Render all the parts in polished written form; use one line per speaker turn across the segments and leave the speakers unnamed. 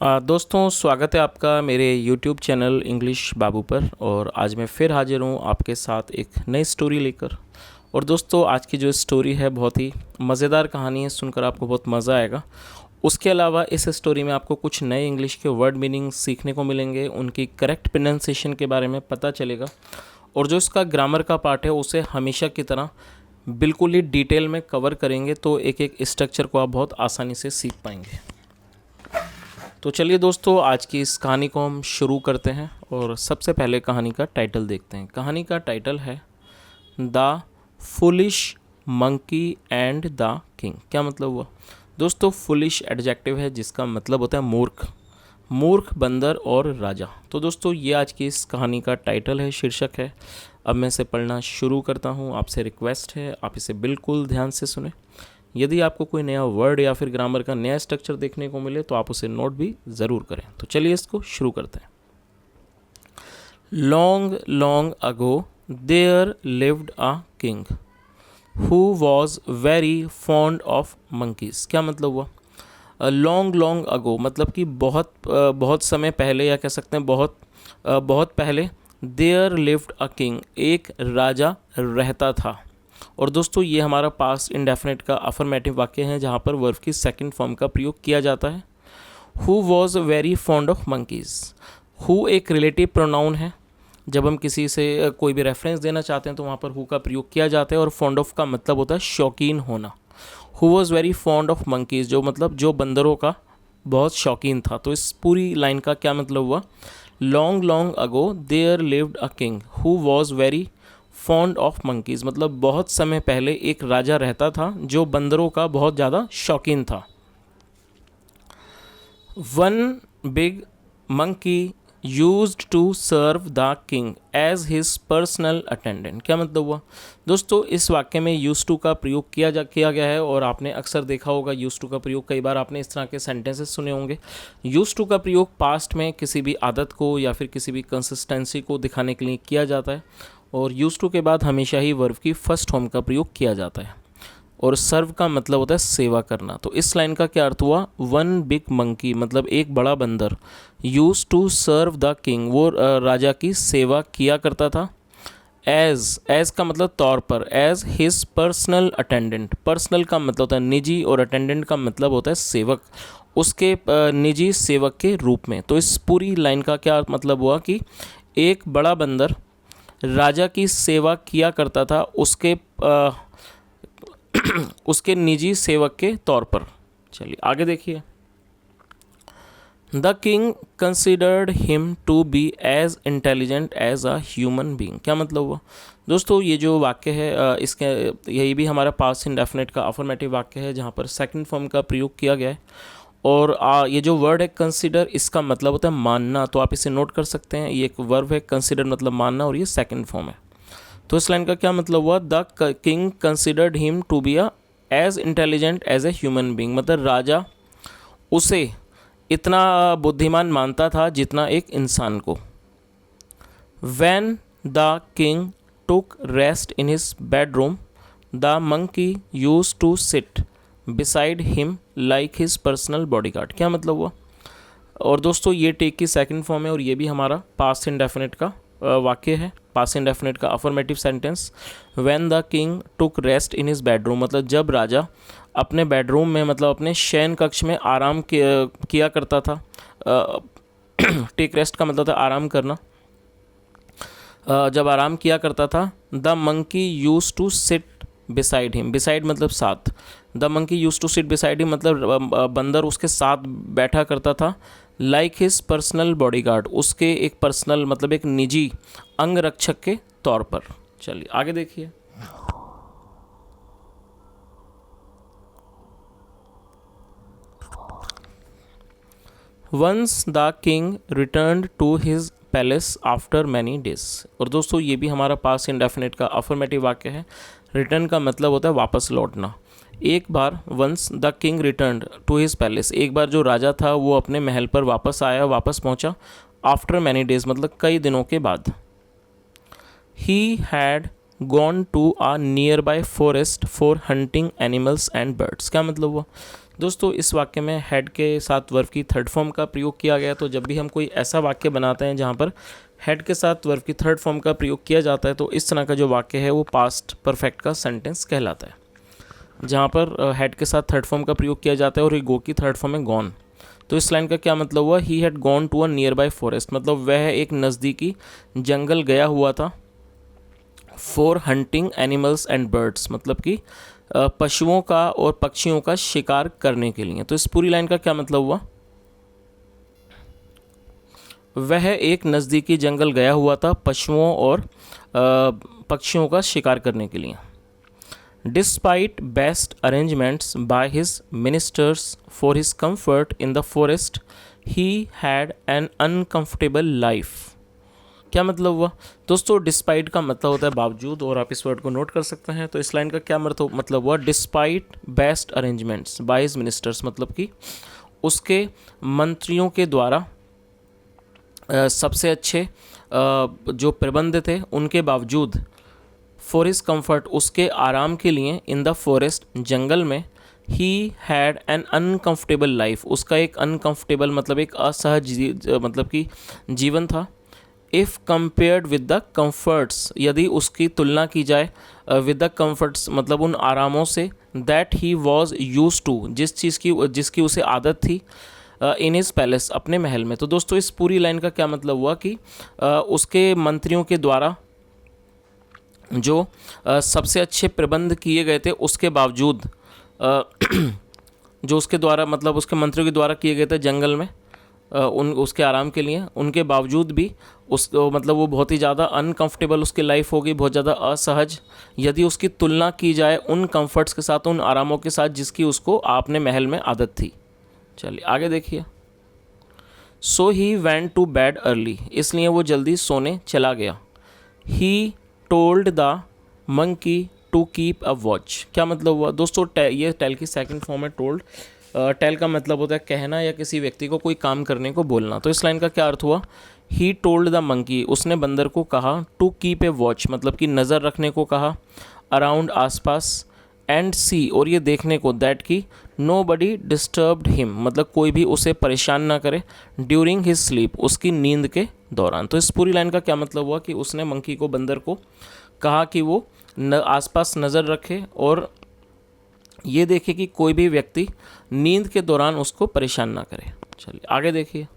दोस्तों स्वागत है आपका मेरे YouTube चैनल इंग्लिश बाबू पर। और आज मैं फिर हाजिर हूँ आपके साथ एक नई स्टोरी लेकर। और दोस्तों आज की जो स्टोरी है बहुत ही मज़ेदार कहानी है, सुनकर आपको बहुत मज़ा आएगा। उसके अलावा इस स्टोरी में आपको कुछ नए इंग्लिश के वर्ड मीनिंग सीखने को मिलेंगे, उनकी करेक्ट प्रोनाउंसिएशन के बारे में पता चलेगा। और जो इसका ग्रामर का पार्ट है उसे हमेशा की तरह बिल्कुल ही डिटेल में कवर करेंगे, तो एक एक स्ट्रक्चर को आप बहुत आसानी से सीख पाएंगे। तो चलिए दोस्तों आज की इस कहानी को हम शुरू करते हैं। और सबसे पहले कहानी का टाइटल देखते हैं। कहानी का टाइटल है the foolish monkey and the king. क्या मतलब हुआ दोस्तों? फुलिश एडजेक्टिव है जिसका मतलब होता है मूर्ख, मूर्ख, बंदर और राजा। तो दोस्तों ये आज की इस कहानी का टाइटल है, शीर्षक है। अब मैं इसे पढ़ना शुरू करता हूँ। आपसे रिक्वेस्ट है आप इसे बिल्कुल ध्यान से सुने। यदि आपको कोई नया वर्ड या फिर ग्रामर का नया स्ट्रक्चर देखने को मिले तो आप उसे नोट भी ज़रूर करें। तो चलिए इसको शुरू करते हैं। Long long ago there lived a king who was very fond of monkeys. क्या मतलब हुआ? लॉन्ग लॉन्ग अगो मतलब कि बहुत समय पहले, या कह सकते हैं बहुत पहले। देयर लिव्ड अ किंग, एक राजा रहता था। और दोस्तों ये हमारा पास्ट इंडेफिनिट का अफर्मेटिव वाक्य है जहाँ पर वर्ब की सेकंड फॉर्म का प्रयोग किया जाता है। Who was very fond of monkeys. Who एक रिलेटिव प्रोनाउन है। जब हम किसी से कोई भी रेफरेंस देना चाहते हैं तो वहाँ पर हु का प्रयोग किया जाता है। और फॉन्ड ऑफ का मतलब होता है शौकीन होना। Who was very fond of monkeys जो मतलब जो बंदरों का बहुत शौकीन था। तो इस पूरी लाइन का क्या मतलब हुआ? Long long ago there lived a king who was very fond of monkeys मतलब बहुत समय पहले एक राजा रहता था जो बंदरों का बहुत ज़्यादा शौकीन था। One big monkey used to serve the king as his personal attendant. क्या मतलब हुआ दोस्तों? इस वाक्य में यूज टू का प्रयोग किया गया है। और आपने अक्सर देखा होगा यूज टू का प्रयोग, कई बार आपने इस तरह के सेंटेंसेस सुने होंगे। यूज टू का प्रयोग पास्ट में किसी भी आदत को या फिर किसी भी कंसिस्टेंसी को दिखाने के लिए किया जाता है। और यूज टू के बाद हमेशा ही वर्ब की फर्स्ट फॉर्म का प्रयोग किया जाता है। और सर्व का मतलब होता है सेवा करना। तो इस लाइन का क्या अर्थ हुआ? वन बिग मंकी मतलब एक बड़ा बंदर use to serve the king, वो राजा की सेवा किया करता था। एज का मतलब तौर पर, as his personal attendant. Personal का मतलब होता है निजी और अटेंडेंट का मतलब होता है सेवक, उसके निजी सेवक के रूप में। तो इस पूरी लाइन का क्या मतलब हुआ कि एक बड़ा बंदर राजा की सेवा किया करता था उसके निजी सेवक के तौर पर। चलिए आगे देखिए। The king considered him to be as intelligent as a human being. क्या मतलब हुआ दोस्तों? ये जो वाक्य है इसके यही भी हमारा पास्ट इंडेफिनिट का अफर्मेटिव वाक्य है जहाँ पर सेकंड फॉर्म का प्रयोग किया गया है। और ये जो वर्ड है कंसिडर, इसका मतलब होता है मानना। तो आप इसे नोट कर सकते हैं, ये एक वर्ब है कंसिडर मतलब मानना, और ये सेकंड फॉर्म है। तो इस लाइन का क्या मतलब हुआ? The king considered him to be as intelligent as a human being मतलब राजा उसे इतना बुद्धिमान मानता था जितना एक इंसान को। When the king took rest in his bedroom the monkey use to sit beside him like his personal bodyguard. क्या मतलब हुआ? और दोस्तों ये टेक की सेकंड फॉर्म है और ये भी हमारा पास्ट इंडेफिनिट का वाक्य है, पास्ट इंडेफिनिट का affirmative sentence. When the king took rest in his bedroom मतलब जब राजा अपने बेडरूम में मतलब अपने शयन कक्ष में आराम किया करता था। टेक रेस्ट का मतलब था आराम करना। जब आराम किया करता था, the monkey use to sit beside him, beside मतलब साथ। The monkey use to sit beside him मतलब बंदर उसके साथ बैठा करता था। लाइक हिज पर्सनल बॉडीगार्ड उसके एक पर्सनल मतलब एक निजी अंगरक्षक के तौर पर। चलिए आगे देखिए। Once the king returned to his palace after many days. और दोस्तों ये भी हमारा पास्ट इंडेफिनिट का अफर्मेटिव वाक्य है। रिटर्न का मतलब होता है वापस लौटना। एक बार once the king returned to his palace, एक बार जो राजा था वो अपने महल पर वापस आया, वापस पहुंचा। आफ्टर मैनी डेज मतलब कई दिनों के बाद। He had gone to a nearby forest for hunting animals and birds. क्या मतलब हुआ? दोस्तों इस वाक्य में हैड के साथ वर्ब की थर्ड फॉर्म का प्रयोग किया गया। तो जब भी हम कोई ऐसा वाक्य बनाते हैं जहाँ पर हैड के साथ वर्ब की थर्ड फॉर्म का प्रयोग किया जाता है तो इस तरह का जो वाक्य है वो पास्ट परफेक्ट का सेंटेंस कहलाता है। जहाँ पर हैड के साथ थर्ड फॉर्म का प्रयोग किया जाता है और ये गो की थर्ड फॉर्म है गॉन। तो इस लाइन का क्या मतलब हुआ, he had gone to a nearby forest, मतलब वह एक नज़दीकी जंगल गया हुआ था। For hunting animals and birds, मतलब कि पशुओं का और पक्षियों का शिकार करने के लिए। तो इस पूरी लाइन का क्या मतलब हुआ, वह एक नज़दीकी जंगल गया हुआ था पशुओं और पक्षियों का शिकार करने के लिए। Despite best arrangements by his ministers for his comfort in the forest he had an uncomfortable life. क्या मतलब हुआ दोस्तों, डिस्पाइट का मतलब होता है बावजूद, और आप इस वर्ड को नोट कर सकते हैं। तो इस लाइन का क्या मतलब हुआ, despite best arrangements by his ministers, मतलब कि उसके मंत्रियों के द्वारा सबसे अच्छे जो प्रबंध थे उनके बावजूद, फॉर हिज कंफर्ट उसके आराम के लिए, इन द फॉरेस्ट जंगल में, he had an uncomfortable life उसका एक अनकंफर्टेबल मतलब एक असहज मतलब कि जीवन था। If compared with the comforts, यदि उसकी तुलना की जाए विद द कम्फर्ट्स मतलब उन आरामों से, that he was use to जिस चीज़ की जिसकी उसे आदत थी, इन हिज पैलेस अपने महल में। तो दोस्तों इस पूरी लाइन का क्या मतलब हुआ कि उसके मंत्रियों के द्वारा जो सबसे अच्छे प्रबंध किए गए थे उसके बावजूद जो उसके द्वारा मतलब उसके मंत्रियों के द्वारा किए गए थे जंगल में उसके आराम के लिए, उनके बावजूद भी उसको मतलब वो बहुत ही ज़्यादा अनकंफर्टेबल उसकी लाइफ होगी, बहुत ज़्यादा असहज, यदि उसकी तुलना की जाए उन कंफर्ट्स के साथ, उन आरामों के साथ जिसकी उसको अपने महल में आदत थी। चलिए आगे देखिए। So he went to bed early, इसलिए वो जल्दी सोने चला गया। He told the monkey to keep a watch. क्या मतलब हुआ दोस्तों, ये टेल की सेकंड फॉर्म है टोल्ड। टेल का मतलब होता है कहना या किसी व्यक्ति को कोई काम करने को बोलना। तो इस लाइन का क्या अर्थ हुआ, ही टोल्ड द मंकी उसने बंदर को कहा, टू कीप ए वॉच मतलब कि नज़र रखने को कहा, अराउंड आसपास, एंड सी और ये देखने को, दैट की नो बडी डिस्टर्ब्ड हिम मतलब कोई भी उसे परेशान ना करे, ड्यूरिंग हिज स्लीप उसकी नींद के दौरान। तो इस पूरी लाइन का क्या मतलब हुआ कि उसने मंकी को बंदर को कहा कि वो आसपास नज़र रखे और ये देखे कि कोई भी व्यक्ति नींद के दौरान उसको परेशान ना करे। चलिए आगे देखिए।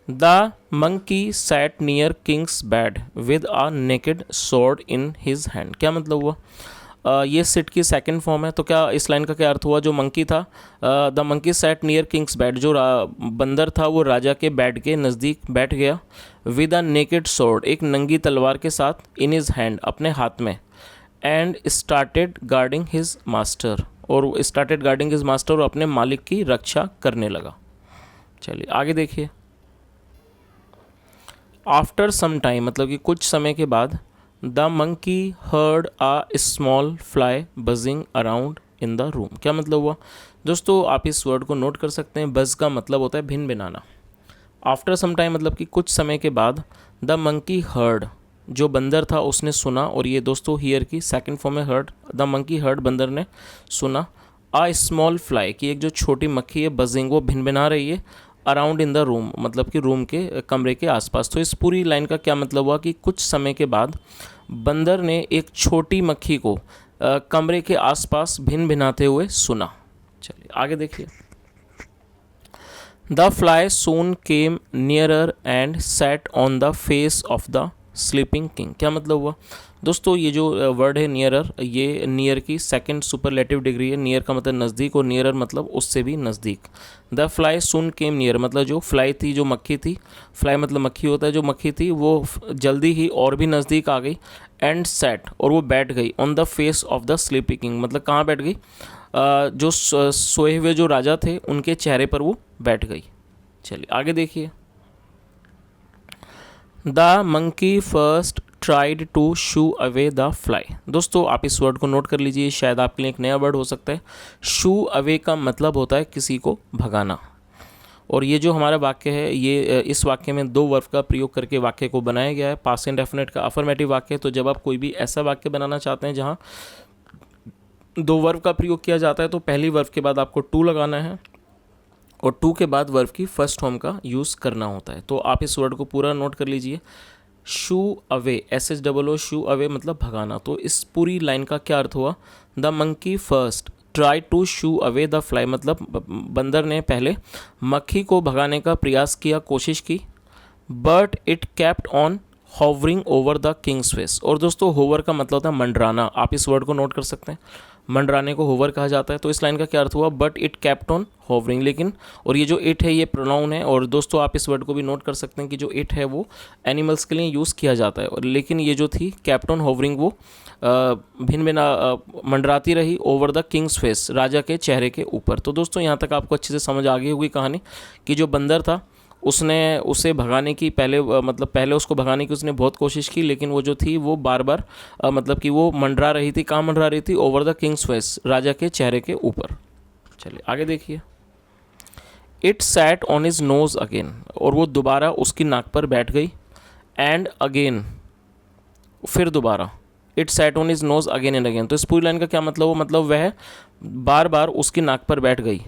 The monkey sat near king's bed with a naked sword in his hand. क्या मतलब हुआ, ये सिट की सेकंड फॉर्म है। तो क्या इस लाइन का क्या अर्थ हुआ, जो मंकी था, the monkey sat near king's bed, जो बंदर था वो राजा के बेड के नज़दीक बैठ गया, विद अ नेकेड स्वॉर्ड एक नंगी तलवार के साथ, इन हिज हैंड अपने हाथ में, and started guarding his master और स्टार्टेड गार्डिंग हिज मास्टर और अपने मालिक की रक्षा करने लगा। चलिए आगे देखिए। आफ्टर सम टाइम मतलब कि कुछ समय के बाद, the monkey heard a small fly buzzing around in the room. क्या मतलब हुआ दोस्तों, आप इस वर्ड को नोट कर सकते हैं। बज का मतलब होता है भिन भिनाना। आफ्टर सम टाइम मतलब कि कुछ समय के बाद, द मंकी हर्ड जो बंदर था उसने सुना, और ये दोस्तों हियर की सेकंड फॉर्म है हर्ड। द मंकी हर्ड बंदर ने सुना, अ स्मॉल फ्लाई की एक जो छोटी मक्खी है, बजिंग वो भिन भिना रही है, अराउंड इन द रूम मतलब कि रूम के कमरे के आसपास। तो इस पूरी लाइन का क्या मतलब हुआ कि कुछ समय के बाद बंदर ने एक छोटी मक्खी को कमरे के आसपास भिन भिनाते हुए सुना। चलिए आगे देखिए। The fly soon came nearer and set on the face of the sleeping king. क्या मतलब हुआ दोस्तों, ये जो वर्ड है नियरर, ये नियर की सेकंड सुपरलेटिव डिग्री है। नियर का मतलब नज़दीक और नियरर मतलब उससे भी नज़दीक। The fly soon came near मतलब जो फ्लाई थी, जो मक्खी थी, फ्लाई मतलब मक्खी होता है, जो मक्खी थी वो जल्दी ही और भी नज़दीक आ गई, एंड सेट और वो बैठ गई, on the face of the sleeping king मतलब कहाँ बैठ गई, जो सोए हुए जो राजा थे उनके चेहरे पर वो बैठ गई। चलिए आगे देखिए। The monkey first tried to shoo away the fly. दोस्तों आप इस वर्ड को नोट कर लीजिए, शायद आपके लिए एक नया वर्ड हो सकता है। शू अवे का मतलब होता है किसी को भगाना, और ये जो हमारा वाक्य है, ये इस वाक्य में दो वर्ब का प्रयोग करके वाक्य को बनाया गया है। पास्ट इंडेफिनिट का अफर्मेटिव वाक्य। तो जब आप कोई भी ऐसा वाक्य बनाना चाहते हैं जहाँ दो वर्ब का प्रयोग किया जाता है तो पहली वर्ब के बाद आपको टू लगाना है और टू के बाद वर्ब की फर्स्ट फॉर्म का यूज़ करना होता है। तो आप इस वर्ड को पूरा नोट कर लीजिए। शू अवे, SHOO, शू अवे मतलब भगाना। तो इस पूरी लाइन का क्या अर्थ हुआ? The monkey first try to shoo away the fly, मतलब बंदर ने पहले मक्खी को भगाने का प्रयास किया, कोशिश की। But it kept on hovering over the Kings face. और दोस्तों होवर का मतलब होता है मंडराना, आप इस वर्ड को नोट कर सकते हैं, मंडराने को होवर कहा जाता है। तो इस लाइन का क्या अर्थ हुआ? But it kept on hovering, लेकिन, और ये जो इट है ये प्रोनाउन है। और दोस्तों आप इस वर्ड को भी नोट कर सकते हैं कि जो इट है वो एनिमल्स के लिए यूज़ किया जाता है, और लेकिन ये जो थी कैप्ट ऑन होवरिंग वो भिन्न भिन्न मंडराती रही ओवर द किंग्स फेस, राजा के चेहरे के ऊपर। तो दोस्तों यहाँ तक आपको अच्छे से समझ आ गई होगी कहानी कि जो बंदर था उसने उसे भगाने की पहले उसको भगाने की उसने बहुत कोशिश की, लेकिन वो जो थी वो बार बार मतलब कि वो मंडरा रही थी। कहाँ मंडरा रही थी? ओवर द किंग्स फेस, राजा के चेहरे के ऊपर। चलिए आगे देखिए। It sat on his nose again, और वो दोबारा उसकी नाक पर बैठ गई। एंड अगेन, फिर दोबारा। It sat on his nose again and again. तो इस पूरी लाइन का क्या मतलब हो? मतलब वह बार बार उसकी नाक पर बैठ गई।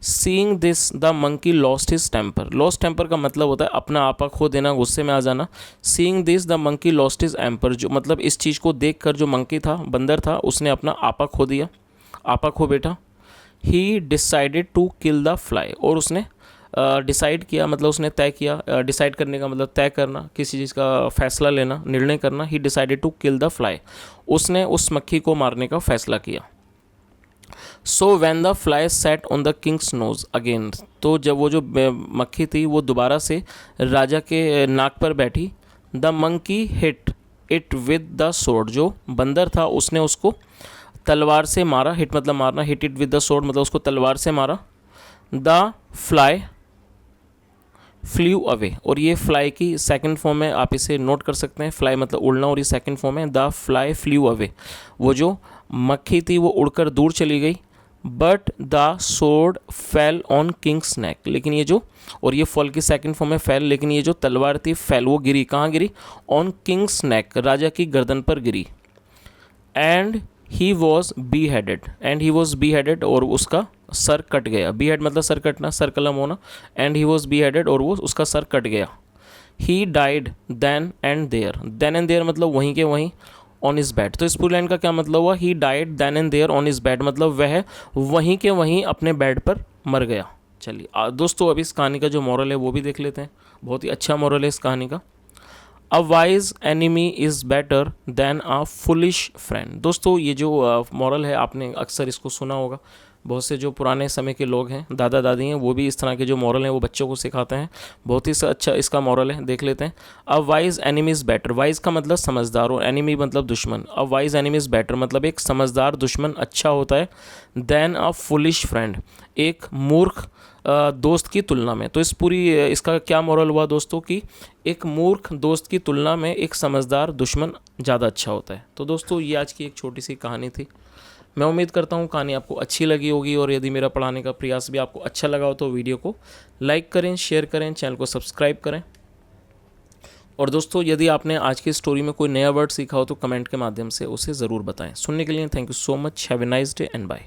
Seeing this the monkey lost his temper. Lost temper का मतलब होता है अपना आपा खो देना, गुस्से में आ जाना। Seeing this the monkey lost his emperor, जो मतलब इस चीज़ को देख कर जो मंकी था, बंदर था, उसने अपना आपा खो दिया, आपा खो बैठा। He decided to kill the fly, और उसने डिसाइड किया, मतलब उसने तय किया। डिसाइड करने का मतलब तय करना, किसी चीज़ का फैसला लेना, निर्णय करना। He decided to kill the fly, उसने उस मक्खी को मारने का फैसला किया। So when the fly set on the king's nose again, तो जब वो जो मक्खी थी वो दोबारा से राजा के नाक पर बैठी। The monkey hit it with the sword, जो बंदर था उसने उसको तलवार से मारा। हिट मतलब मारना, hit it with the sword मतलब उसको तलवार से मारा। द फ्लाई फ्ल्यू अवे, और ये फ्लाई की सेकंड फॉर्म है, आप इसे नोट कर सकते हैं। फ्लाई मतलब उड़ना, और ये सेकंड फॉर्म है। द फ्लाई फ्ल्यू अवे, वो जो मक्खी थी वो उड़कर दूर चली गई। But the sword fell on king's neck, लेकिन ये जो, और ये फॉल की सेकंड फॉर्म है फेल, लेकिन ये जो तलवार थी फेल, वो गिरी। कहाँ गिरी? ऑन किंग्स नेक, राजा की गर्दन पर गिरी। And he was beheaded, and he was beheaded, और उसका सर कट गया। बी हेड मतलब सर कटना, सर कलम होना। And he was beheaded, और वो उसका सर कट गया। He died then and there, then and there मतलब वहीं के वहीं, ऑन इज बेड। तो इस पूरी लाइन का क्या मतलब हुआ? He died then and there on his bed, मतलब वह वहीं के वहीं अपने बेड पर मर गया। चलिए दोस्तों अब इस कहानी का जो मॉरल है वो भी देख लेते हैं। बहुत ही अच्छा मॉरल है इस कहानी का। A wise enemy is better than a foolish friend. दोस्तों ये जो मॉरल है आपने अक्सर इसको सुना होगा। बहुत से जो पुराने समय के लोग हैं, दादा दादी हैं, वो भी इस तरह के जो मॉरल हैं वो बच्चों को सिखाते हैं। बहुत ही अच्छा इसका मॉरल है, देख लेते हैं। A wise enemy is better, wise का मतलब समझदार, और एनिमी मतलब दुश्मन। A wise enemy is better मतलब एक समझदार दुश्मन अच्छा होता है। देन अ फुलिश फ्रेंड, एक मूर्ख दोस्त की तुलना में। तो इसका क्या मॉरल हुआ दोस्तों कि एक मूर्ख दोस्त की तुलना में एक समझदार दुश्मन ज़्यादा अच्छा होता है। तो दोस्तों ये आज की एक छोटी सी कहानी थी। मैं उम्मीद करता हूँ कहानी आपको अच्छी लगी होगी, और यदि मेरा पढ़ाने का प्रयास भी आपको अच्छा लगा हो तो वीडियो को लाइक करें, शेयर करें, चैनल को सब्सक्राइब करें। और दोस्तों यदि आपने आज की स्टोरी में कोई नया वर्ड सीखा हो तो कमेंट के माध्यम से उसे ज़रूर बताएं। सुनने के लिए thank you so much. Have a nice day and bye.